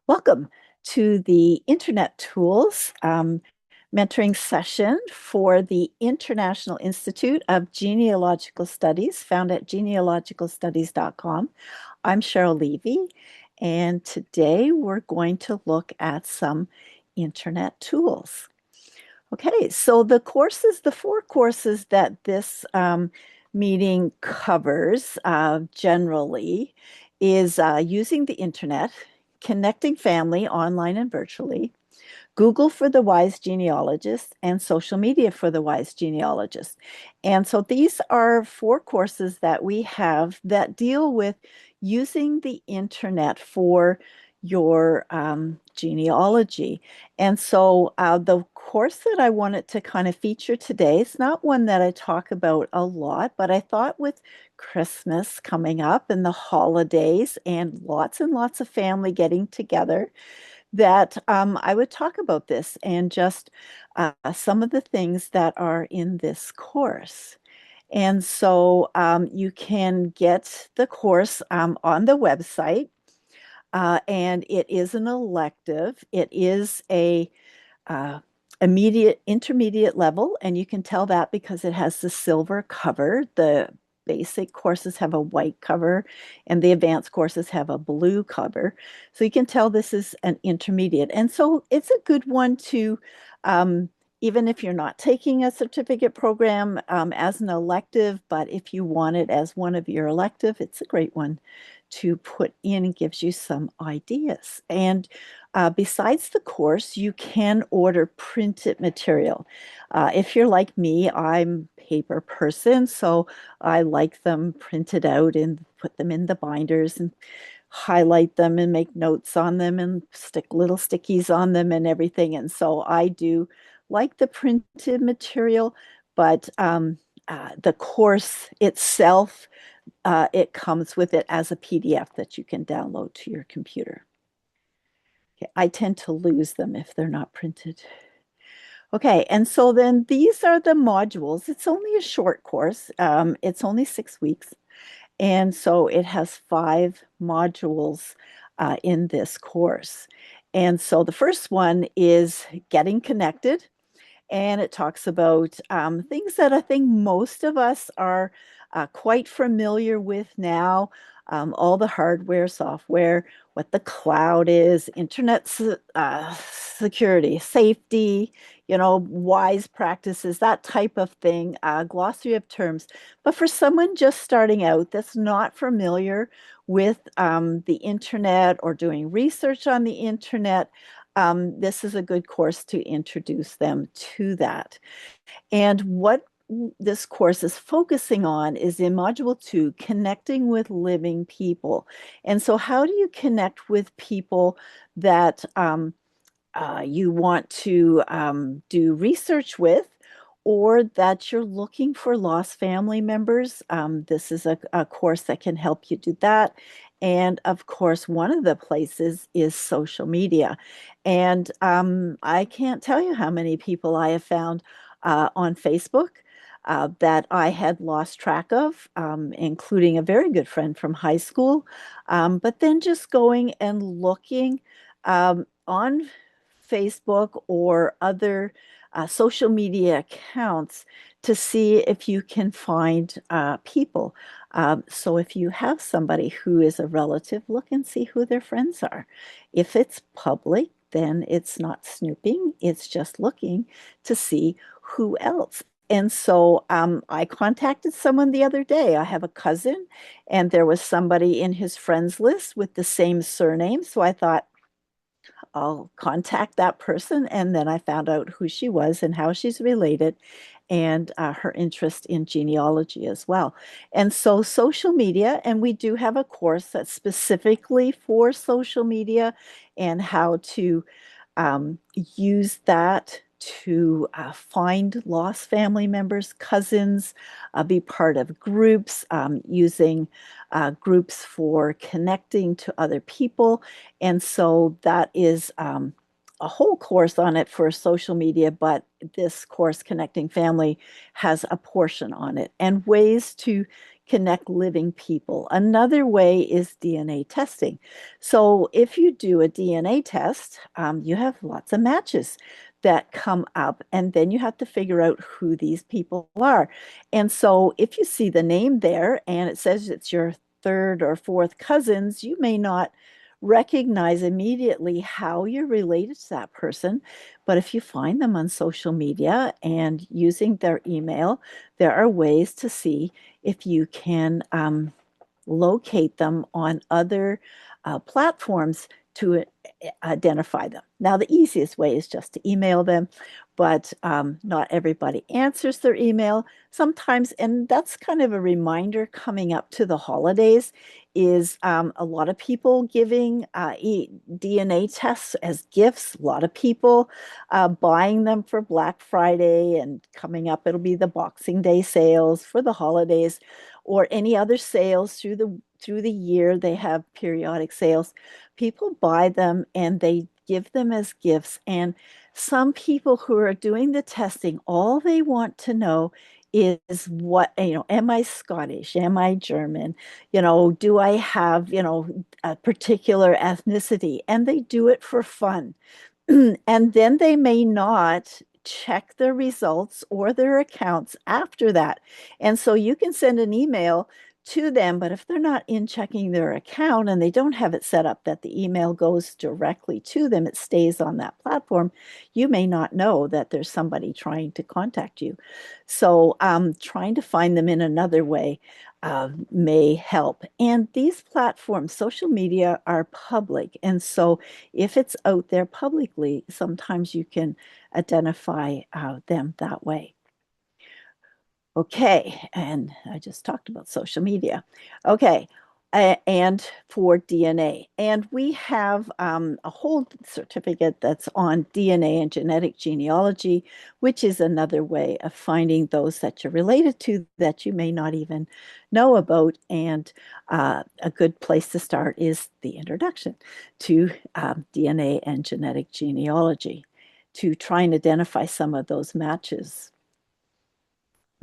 Welcome to the Internet Tools mentoring session for the International Institute of Genealogical Studies, found at genealogicalstudies.com. I'm Cheryl Levy, and today we're going to look at some Internet tools. Okay, so the four courses that this meeting covers generally is using the internet, connecting family online and virtually, Google for the wise genealogist, and social media for the wise genealogist. And so these are four courses that we have that deal with using the internet for your genealogy. And so the course that I wanted to kind of feature today is not one that I talk about a lot, but I thought with Christmas coming up and the holidays and lots of family getting together, that I would talk about this and just some of the things that are in this course. And so you can get the course on the website, and it is an elective. It is a uh, intermediate level, and you can tell that because it has the silver cover. The basic courses have a white cover, and the advanced courses have a blue cover. So you can tell this is an intermediate. And so it's a good one to, um, even if you're not taking a certificate program as an elective, but if you want it as one of your elective, it's a great one to put in and gives you some ideas. And besides the course, you can order printed material. If you're like me, I'm a paper person, so I like them printed out and put them in the binders and highlight them and make notes on them and stick little stickies on them and everything. And so I do like the printed material, but the course itself, it comes with it as a PDF that you can download to your computer. Okay, I tend to lose them if they're not printed. Okay, and so then these are the modules. It's only a short course. It's only 6 weeks. And so it has 5 modules in this course. And so the first one is getting connected. And it talks about things that I think most of us are quite familiar with now, all the hardware, software, what the cloud is, internet security, safety, wise practices, that type of thing, glossary of terms. But for someone just starting out that's not familiar with the internet or doing research on the internet, this is a good course to introduce them to that. And what this course is focusing on is in Module 2, connecting with living people. And so, how do you connect with people that you want to do research with? Or that you're looking for lost family members. This is a course that can help you do that. And of course, one of the places is social media. And I can't tell you how many people I have found on Facebook that I had lost track of, including a very good friend from high school. But then just going and looking on Facebook or other social media accounts to see if you can find people. So if you have somebody who is a relative, look and see who their friends are. If it's public, then it's not snooping, it's just looking to see who else. And so I contacted someone the other day. I have a cousin, and there was somebody in his friends list with the same surname. So I thought, I'll contact that person. And then I found out who she was and how she's related and her interest in genealogy as well. And so, social media, and we do have a course that's specifically for social media and how to use that to find lost family members, cousins, be part of groups, using groups for connecting to other people. And so that is a whole course on it for social media, but this course, Connecting Family, has a portion on it and ways to connect living people. Another way is DNA testing. So if you do a DNA test, you have lots of matches that come up, and then you have to figure out who these people are. And so if you see the name there and it says it's your third or fourth cousins, you may not recognize immediately how you're related to that person. But if you find them on social media and using their email, there are ways to see if you can locate them on other platforms to identify them. Now, the easiest way is just to email them, but not everybody answers their email sometimes. And that's kind of a reminder coming up to the holidays is a lot of people giving DNA tests as gifts, a lot of people buying them for Black Friday, and coming up, it'll be the Boxing Day sales for the holidays or any other sales through the year. They have periodic sales. People buy them and they give them as gifts. And some people who are doing the testing, all they want to know is what, am I Scottish? Am I German? Do I have, a particular ethnicity? And they do it for fun. And then they may not check their results or their accounts after that. And so you can send an email to them, but if they're not in checking their account and they don't have it set up that the email goes directly to them, it stays on that platform, you may not know that there's somebody trying to contact you. So trying to find them in another way may help. And these platforms, social media, are public. And so if it's out there publicly, sometimes you can identify them that way. Okay, and I just talked about social media. Okay, and for DNA. And we have a whole certificate that's on DNA and genetic genealogy, which is another way of finding those that you're related to that you may not even know about. And a good place to start is the introduction to DNA and genetic genealogy to try and identify some of those matches.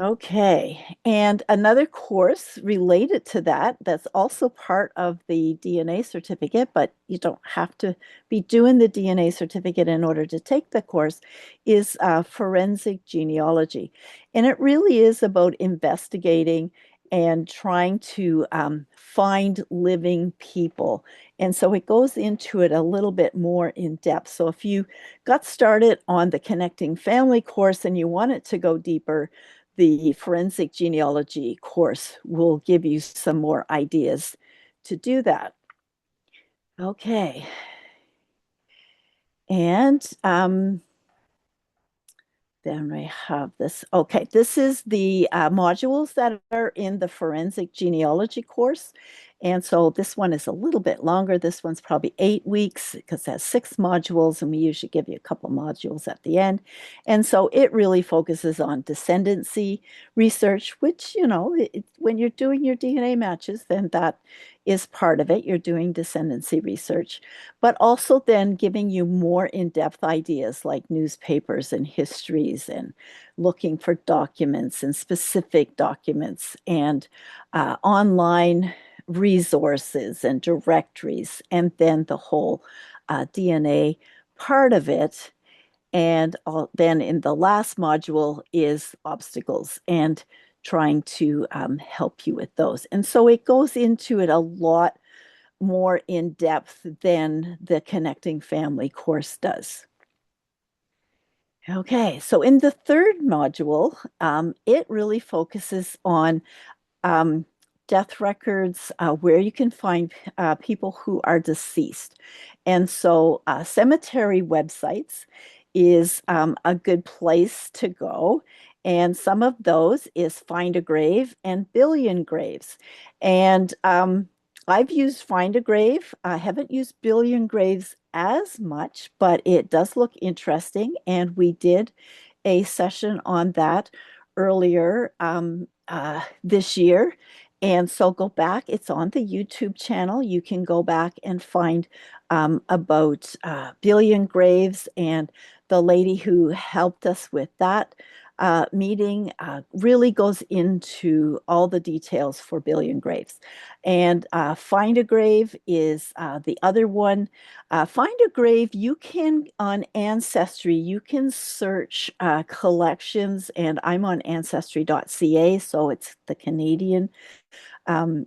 Okay, and another course related to that, that's also part of the DNA certificate, but you don't have to be doing the DNA certificate in order to take the course, is forensic genealogy. And it really is about investigating and trying to find living people. And so it goes into it a little bit more in depth. So if you got started on the Connecting Family course and you want it to go deeper, the forensic genealogy course will give you some more ideas to do that. Okay. And then we have this. Okay, this is the modules that are in the forensic genealogy course. And so this one is a little bit longer. This one's probably 8 weeks because it has 6 modules, and we usually give you a couple modules at the end. And so it really focuses on descendancy research, which, when you're doing your DNA matches, then that is part of it. You're doing descendancy research, but also then giving you more in-depth ideas like newspapers and histories and looking for documents and specific documents and online resources and directories, and then the whole DNA part of it. And then in the last module is obstacles and trying to help you with those. And so it goes into it a lot more in depth than the Connecting Family course does. Okay, so in the third module, it really focuses on um, death records, where you can find people who are deceased. And so cemetery websites is a good place to go. And some of those is Find a Grave and Billion Graves. And I've used Find a Grave. I haven't used Billion Graves as much, but it does look interesting. And we did a session on that earlier this year. And so go back, it's on the YouTube channel. You can go back and find about Billion Graves and the lady who helped us with that meeting really goes into all the details for billion graves. And Find a Grave is the other one. Find a Grave, you can, on Ancestry, you can search collections, and I'm on ancestry.ca, so it's the Canadian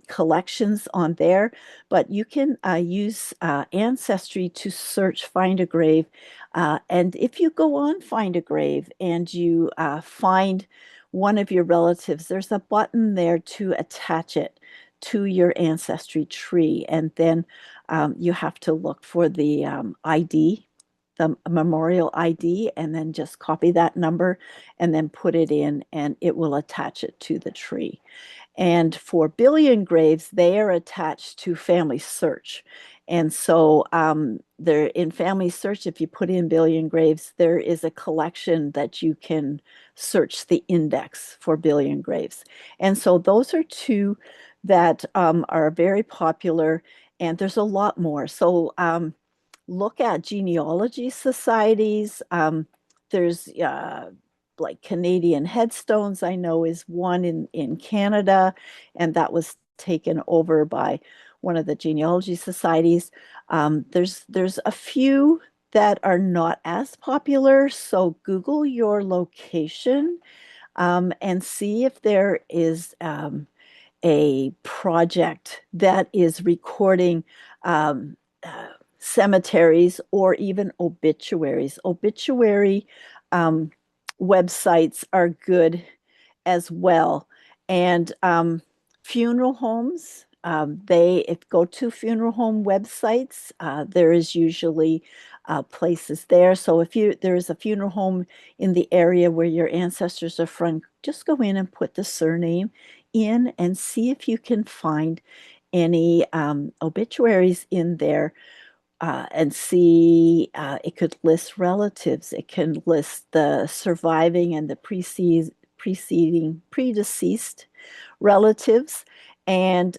collections on there, but you can use Ancestry to search Find a Grave. And if you go on Find a Grave and you find one of your relatives, there's a button there to attach it to your ancestry tree. And then you have to look for the ID, the memorial ID, and then just copy that number and then put it in, and it will attach it to the tree. And for billion graves, they are attached to Family Search. And so there in Family Search, if you put in billion graves, there is a collection that you can search the index for billion graves. And so those are two that are very popular, and there's a lot more. So look at genealogy societies. There's like Canadian Headstones, I know, is one in Canada, and that was taken over by one of the genealogy societies. There's a few that are not as popular, so Google your location and see if there is a project that is recording cemeteries or even obituaries. Obituary um, websites are good as well. And funeral homes, they if go to funeral home websites, there is usually places there. So if you there is a funeral home in the area where your ancestors are from, just go in and put the surname in and see if you can find any obituaries in there and see it could list relatives. It can list the surviving and the predeceased relatives, and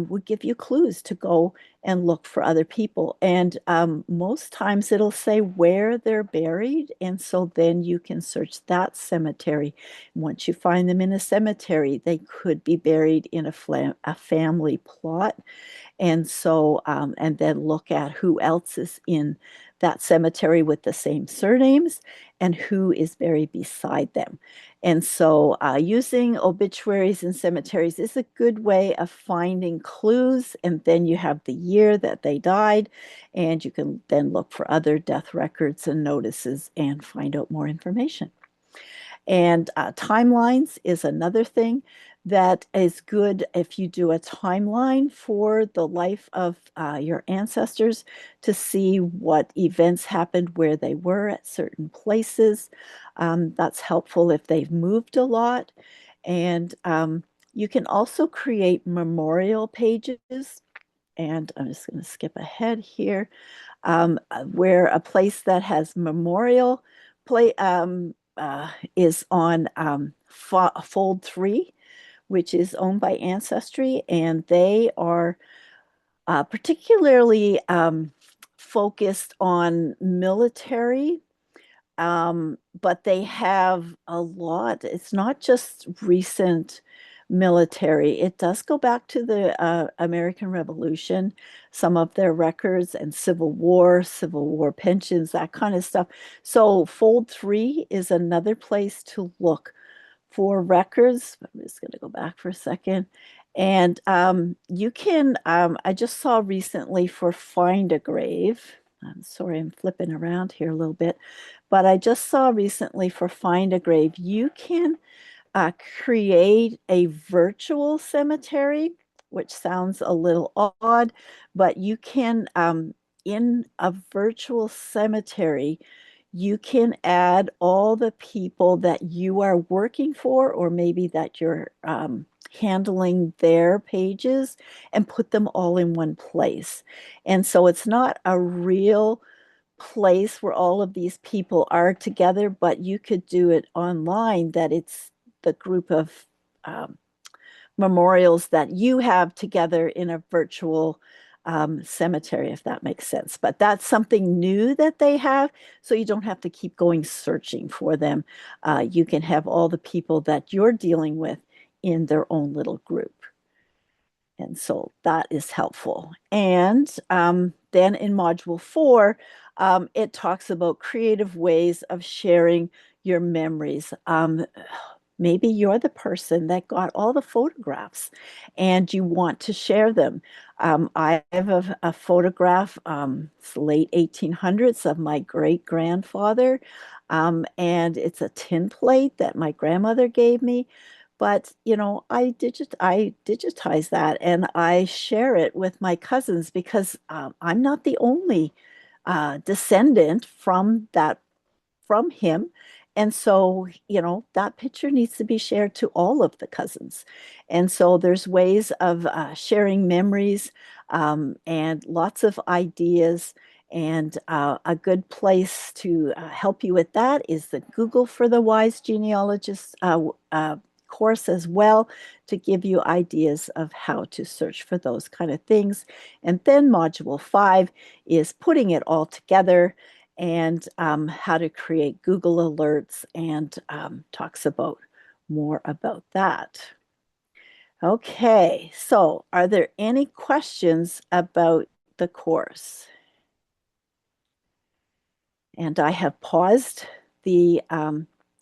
would give you clues to go and look for other people. And most times it'll say where they're buried, and so then you can search that cemetery. Once you find them in a cemetery, they could be buried in a family plot, and so, and then look at who else is in that cemetery with the same surnames and who is buried beside them. And so, using obituaries in cemeteries is a good way of finding clues. And then you have the year that they died, and you can then look for other death records and notices and find out more information. And timelines is another thing that is good if you do a timeline for the life of your ancestors to see what events happened where they were at certain places. That's helpful if they've moved a lot. And you can also create memorial pages. And I'm just going to skip ahead here where a place that has memorial play is on Fold 3, which is owned by Ancestry, and they are particularly focused on military, but they have a lot. It's not just recent military. It does go back to the American Revolution, some of their records, and Civil War pensions, that kind of stuff. So Fold 3 is another place to look for records. I'm just going to go back for a second. And you can, I just saw recently for Find a Grave. I'm sorry, I'm flipping around here a little bit, but I just saw recently for Find a Grave, you can create a virtual cemetery, which sounds a little odd, but you can, in a virtual cemetery, you can add all the people that you are working for, or maybe that you're handling their pages, and put them all in one place. And so it's not a real place where all of these people are together, but you could do it online that it's the group of um, memorials that you have together in a virtual cemetery, if that makes sense. But that's something new that they have, so you don't have to keep going searching for them. You can have all the people that you're dealing with in their own little group. And so that is helpful. And then in module 4, it talks about creative ways of sharing your memories. Maybe you're the person that got all the photographs and you want to share them. I have a photograph, it's late 1800s, of my great grandfather. And it's a tin plate that my grandmother gave me. But I digitize that and I share it with my cousins because I'm not the only descendant from him. And so, that picture needs to be shared to all of the cousins. And so there's ways of sharing memories and lots of ideas. And a good place to help you with that is the Google for the Wise Genealogists course as well, to give you ideas of how to search for those kind of things. And then module 5 is putting it all together and how to create Google alerts, and talks about more about that. Okay, so are there any questions about the course? And I have paused the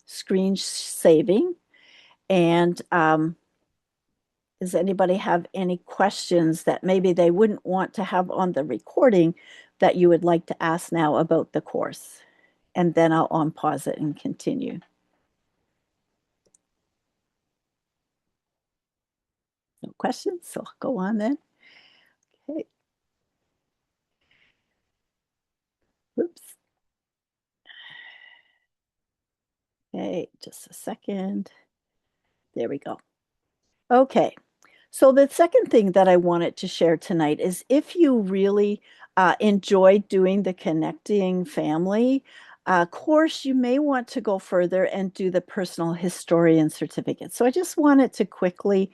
screen saving. And does anybody have any questions that maybe they wouldn't want to have on the recording that you would like to ask now about the course? And then I'll unpause it and continue. No questions, so I'll go on then. Okay. Oops. Okay, just a second. There we go. Okay. So the second thing that I wanted to share tonight is if you really enjoy doing the Connecting Family course, you may want to go further and do the Personal Historian Certificate. So I just wanted to quickly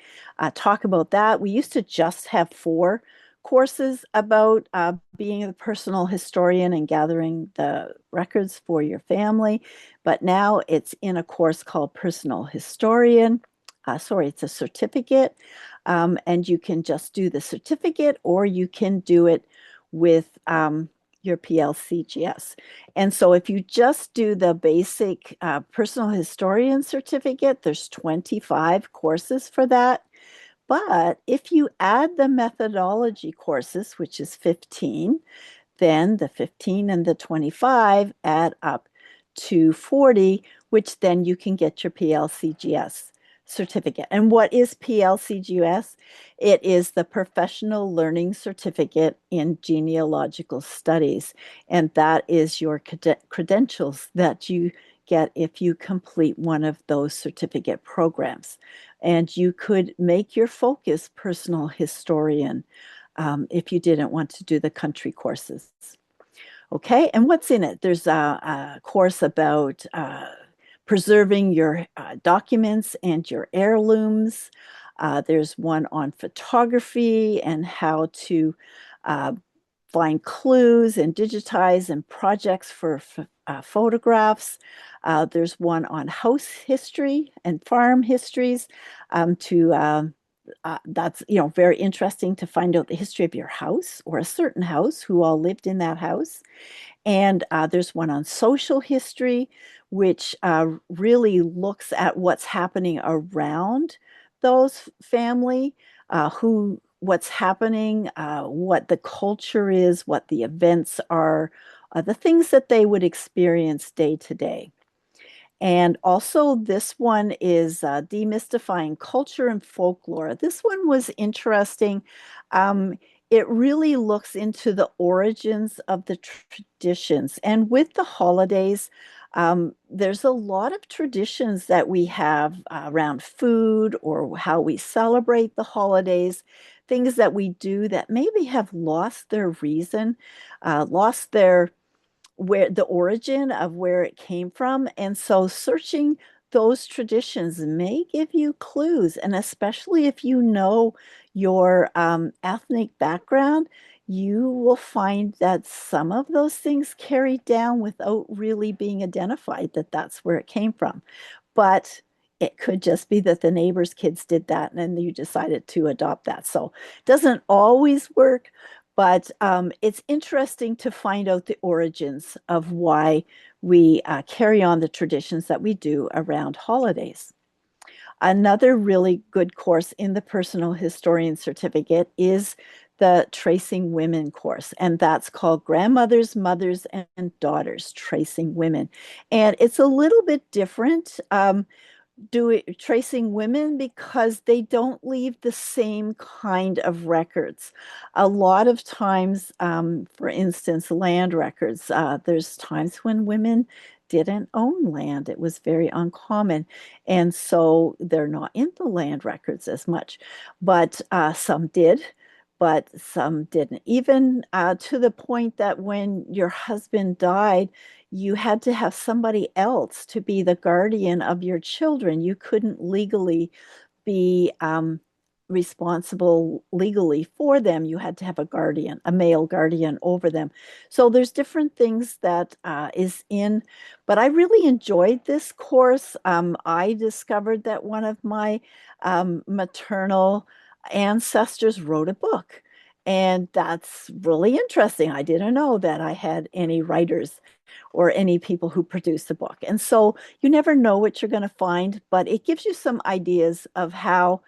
talk about that. We used to just have 4 courses about being a personal historian and gathering the records for your family, but now it's in a course called Personal Historian. Sorry, it's a certificate. And you can just do the certificate or you can do it with your PLCGS. And so if you just do the basic personal historian certificate, there's 25 courses for that. But if you add the methodology courses, which is 15, then the 15 and the 25 add up to 40, which then you can get your PLCGS certificate. And what is PLCGS? It is the Professional Learning Certificate in Genealogical Studies. And that is your credentials that you get if you complete one of those certificate programs. And you could make your focus personal historian if you didn't want to do the country courses. Okay, and what's in it? There's a course about preserving your documents and your heirlooms. There's one on photography and how to uh, find clues and digitize and projects for photographs. There's one on house history and farm histories that's very interesting to find out the history of your house or a certain house, who all lived in that house. And there's one on social history, which really looks at what's happening around those family, what's happening, what the culture is, what the events are, the things that they would experience day to day. And also, this one is demystifying culture and folklore. This one was interesting. Um, it really looks into the origins of the traditions. And with the holidays, there's a lot of traditions that we have around food or how we celebrate the holidays, things that we do that maybe have lost their reason, lost their where the origin of where it came from. And so searching those traditions may give you clues. And especially if you know your ethnic background, you will find that some of those things carried down without really being identified that that's where it came from. But it could just be that the neighbor's kids did that and then you decided to adopt that. So it doesn't always work, but it's interesting to find out the origins of why we carry on the traditions that we do around holidays. Another really good course in the personal historian certificate is the Tracing Women course, and that's called Grandmothers, Mothers, and Daughters Tracing Women. And it's a little bit different. Tracing women because they don't leave the same kind of records. A lot of times, for instance, land records, there's times when women didn't own land. It was very uncommon. And so they're not in the land records as much. But some did, but some didn't. Even to the point that when your husband died, you had to have somebody else to be the guardian of your children. You couldn't legally be responsible legally for them. You had to have a guardian, a male guardian over them. So there's different things that is in, but I really enjoyed this course. I discovered that one of my maternal ancestors wrote a book. And that's really interesting. I didn't know that I had any writers or any people who produce a book. And so you never know what you're going to find, but it gives you some ideas of how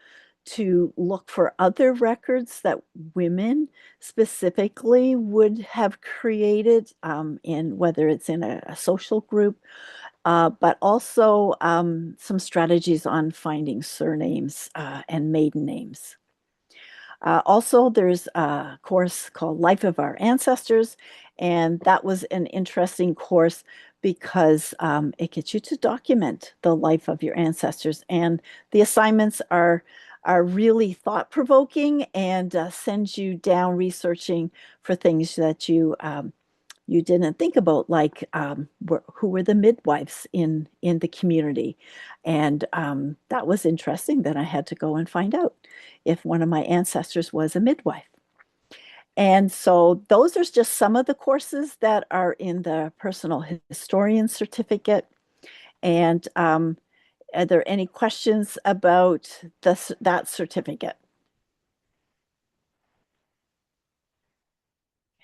to look for other records that women specifically would have created in whether it's in a social group, but also some strategies on finding surnames and maiden names. Also, there's a course called Life of Our Ancestors, and that was an interesting course because it gets you to document the life of your ancestors, and the assignments are really thought-provoking and sends you down researching for things that you didn't think about, like who were the midwives in the community, and that was interesting. Then I had to go and find out if one of my ancestors was a midwife. And so those are just some of the courses that are in the personal historian certificate. And are there any questions about that certificate?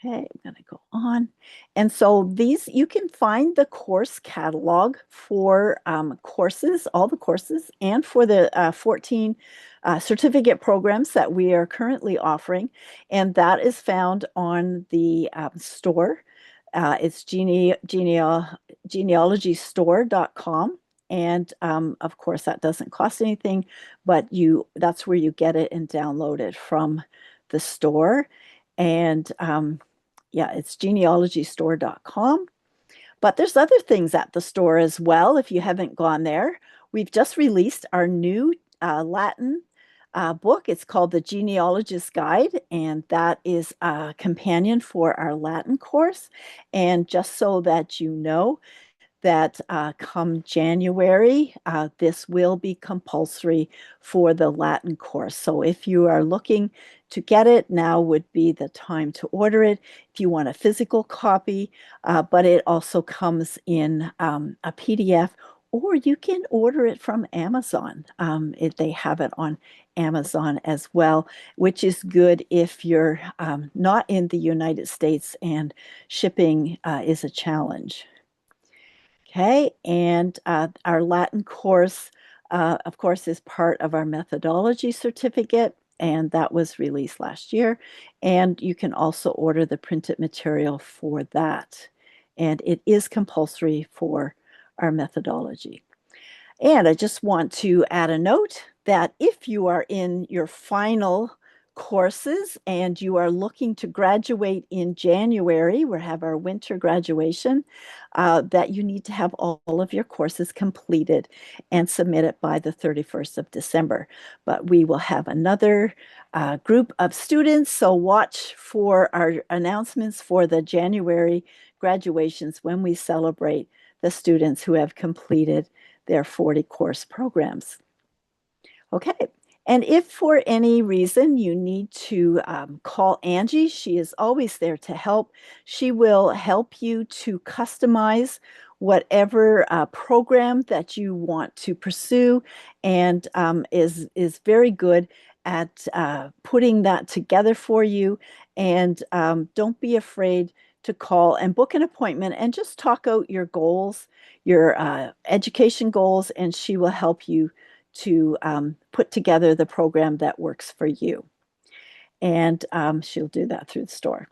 Okay, I'm going to go on. And so these, you can find the course catalog for courses, all the courses, and for the 14 certificate programs that we are currently offering. And that is found on the store. It's genealogystore.com. And of course, that doesn't cost anything, but that's where you get it and download it from the store. And yeah, it's genealogystore.com. But there's other things at the store as well if you haven't gone there. We've just released our new Latin book. It's called The Genealogist Guide, and that is a companion for our Latin course. And just so that you know, that come January, this will be compulsory for the Latin course. So if you are looking to get it, now would be the time to order it if you want a physical copy, but it also comes in a PDF, or you can order it from Amazon. They have it on Amazon as well, which is good if you're not in the United States and shipping is a challenge. Okay, and our Latin course, of course, is part of our methodology certificate, and that was released last year. And you can also order the printed material for that. And it is compulsory for our methodology. And I just want to add a note that if you are in your final courses and you are looking to graduate in January, we have our winter graduation, that you need to have all of your courses completed and submit it by the 31st of December. But we will have another group of students, so watch for our announcements for the January graduations when we celebrate the students who have completed their 40 course programs. Okay, And if for any reason you need to call Angie, she is always there to help. She will help you to customize whatever program that you want to pursue, and is very good at putting that together for you. And don't be afraid to call and book an appointment and just talk out your goals, your education goals, and she will help you to put together the program that works for you. And she'll do that through the store.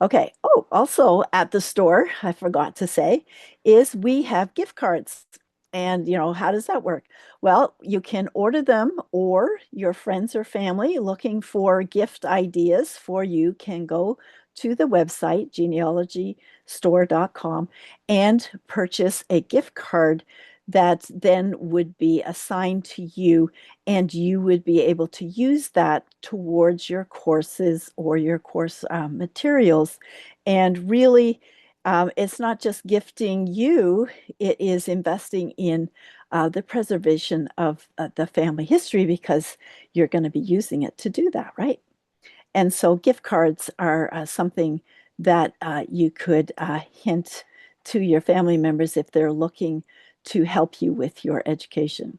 Okay. Oh, also at the store, I forgot to say, is we have gift cards. And, how does that work? Well, you can order them, or your friends or family looking for gift ideas for you can go to the website, genealogystore.com, and purchase a gift card that then would be assigned to you, and you would be able to use that towards your courses or your course materials. And really, it's not just gifting you, it is investing in the preservation of the family history, because you're going to be using it to do that, right? And so gift cards are something that you could hint to your family members if they're looking to help you with your education.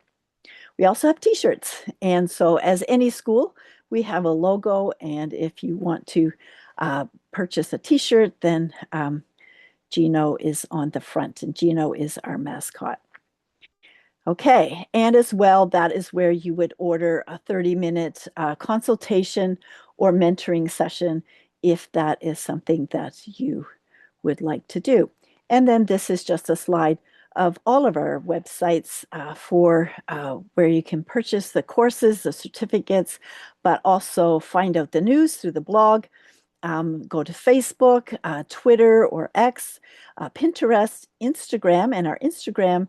We also have t-shirts. And so as any school, we have a logo. And if you want to purchase a t-shirt, then Gino is on the front, and Gino is our mascot. Okay, and as well, that is where you would order a 30-minute consultation or mentoring session if that is something that you would like to do. And then this is just a slide of all of our websites for where you can purchase the courses, the certificates, but also find out the news through the blog. Go to Facebook, Twitter or X, Pinterest, Instagram, and our Instagram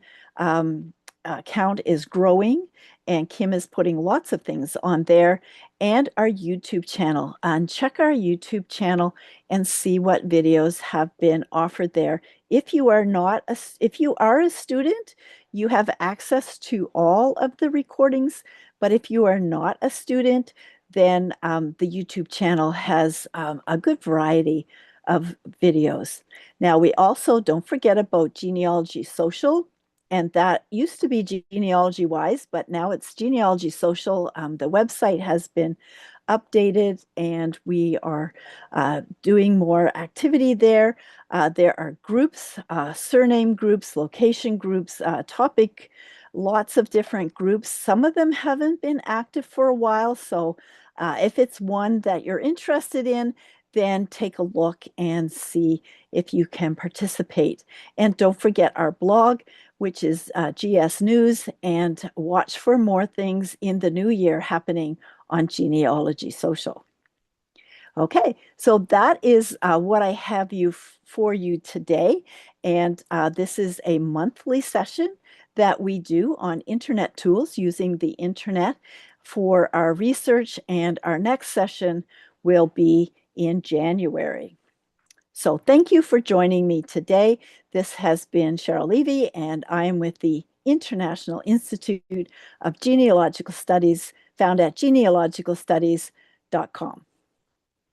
account is growing, and Kim is putting lots of things on there, and our YouTube channel. And check our YouTube channel and see what videos have been offered there. If you are a student, you have access to all of the recordings. But if you are not a student, then the YouTube channel has a good variety of videos. Now, we also don't forget about Genealogy Social, and that used to be Genealogy Wise, but now it's Genealogy Social. The website has been updated, and we are doing more activity there. There are groups, surname groups, location groups, topic, lots of different groups. Some of them haven't been active for a while, so if it's one that you're interested in, then take a look and see if you can participate. And don't forget our blog, which is GS News, and watch for more things in the new year happening on Genealogy Social. Okay, so that is what I have for you today. And this is a monthly session that we do on internet tools, using the internet for our research. And our next session will be in January. So thank you for joining me today. This has been Cheryl Levy, and I am with the International Institute of Genealogical Studies, found at genealogicalstudies.com.